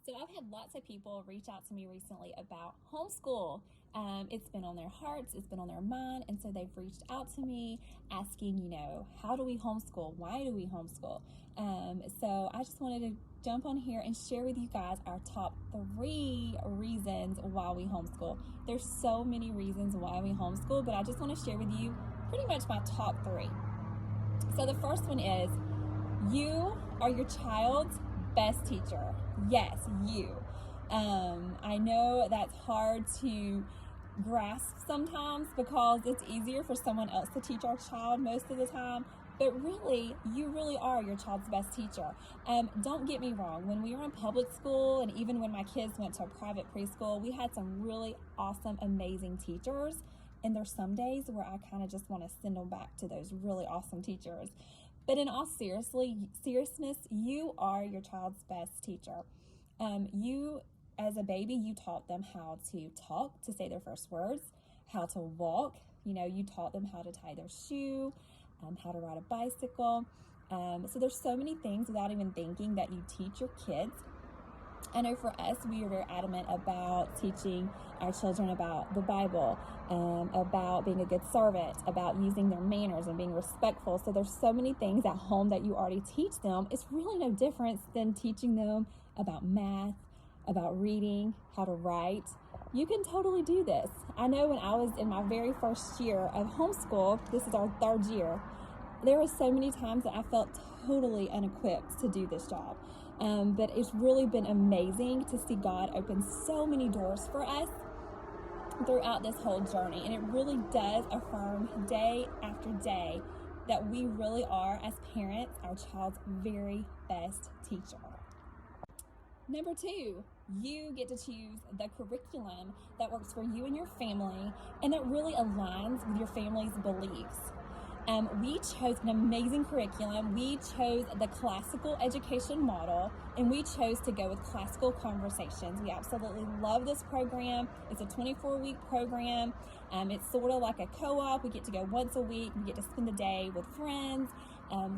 So I've had lots of people reach out to me recently about homeschool. It's been on their hearts, it's been on their mind, and so they've reached out to me asking, how do we homeschool? Why do we homeschool? So I just wanted to jump on here and share with you guys our top 3 reasons why we homeschool. There's so many reasons why we homeschool, but I just want to share with you pretty much my top 3. So the first one is, you are your child's best teacher. Yes, you. I know that's hard to grasp sometimes because it's easier for someone else to teach our child most of the time, but really, you really are your child's best teacher. Don't get me wrong, when we were in public school and even when my kids went to a private preschool, we had some really awesome, amazing teachers, and there's some days where I kind of just want to send them back to those really awesome teachers. But in all seriousness, you are your child's best teacher. You, as a baby, you taught them how to talk, to say their first words, how to walk. You taught them how to tie their shoe, how to ride a bicycle. So there's so many things without even thinking that you teach your kids. I know for us, we are very adamant about teaching our children about the Bible, about being a good servant, about using their manners and being respectful. So there's so many things at home that you already teach them. It's really no difference than teaching them about math, about reading, how to write. You can totally do this. I know when I was in my very first year of homeschool, this is our 3rd year, there were so many times that I felt totally unequipped to do this job. But it's really been amazing to see God open so many doors for us throughout this whole journey. And it really does affirm day after day that we really are, as parents, our child's very best teacher. Number 2, you get to choose the curriculum that works for you and your family and that really aligns with your family's beliefs. We chose an amazing curriculum. We chose the classical education model, and we chose to go with classical conversations. We absolutely love this program. It's a 24-week program. It's sort of like a co-op. We get to go once a week. We get to spend the day with friends.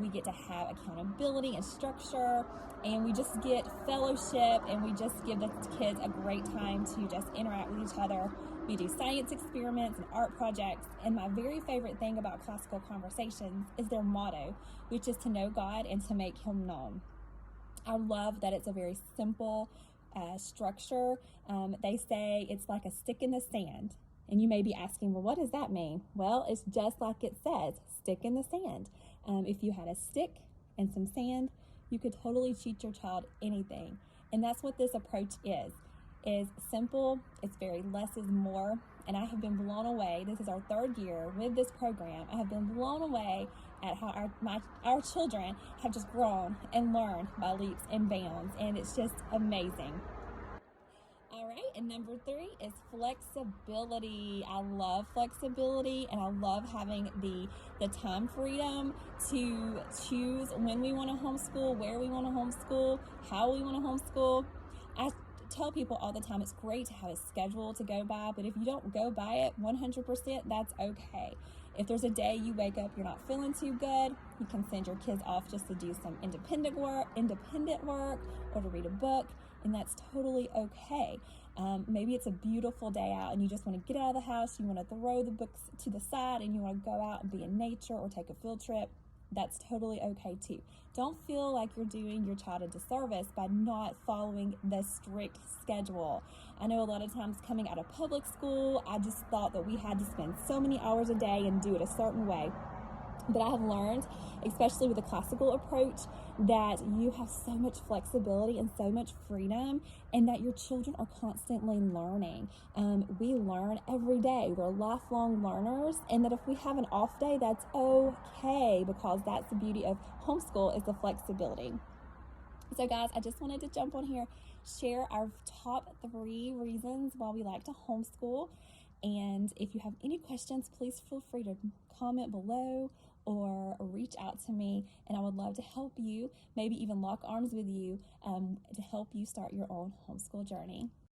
We get to have accountability and structure, and we just get fellowship, and we just give the kids a great time to just interact with each other. We do science experiments and art projects, and my very favorite thing about classical conversations is their motto, which is to know God and to make Him known. I love that it's a very simple structure. They say it's like a stick in the sand. And you may be asking, well, what does that mean? Well, it's just like it says, stick in the sand. If you had a stick and some sand, you could totally teach your child anything. And that's what this approach is simple. It's very less is more. And I have been blown away. This is our 3rd year with this program. I have been blown away at how our children have just grown and learned by leaps and bounds. And it's just amazing. All right, and number 3 is flexibility. I love flexibility, and I love having the time freedom to choose when we want to homeschool, where we want to homeschool, how we want to homeschool. I tell people all the time it's great to have a schedule to go by, but if you don't go by it 100%, that's okay. If there's a day you wake up, you're not feeling too good, you can send your kids off just to do some independent work, or to read a book, and that's totally okay. Maybe it's a beautiful day out and you just want to get out of the house, you want to throw the books to the side and you want to go out and be in nature or take a field trip. That's totally okay too. Don't feel like you're doing your child a disservice by not following the strict schedule. I know a lot of times coming out of public school, I just thought that we had to spend so many hours a day and do it a certain way. But I have learned, especially with the classical approach, that you have so much flexibility and so much freedom, and that your children are constantly learning. We learn every day. We're lifelong learners, and that if we have an off day, that's okay, because that's the beauty of homeschool, is the flexibility. So guys, I just wanted to jump on here, share our top 3 reasons why we like to homeschool. And if you have any questions, please feel free to comment below or reach out to me, and I would love to help you, maybe even lock arms with you to help you start your own homeschool journey.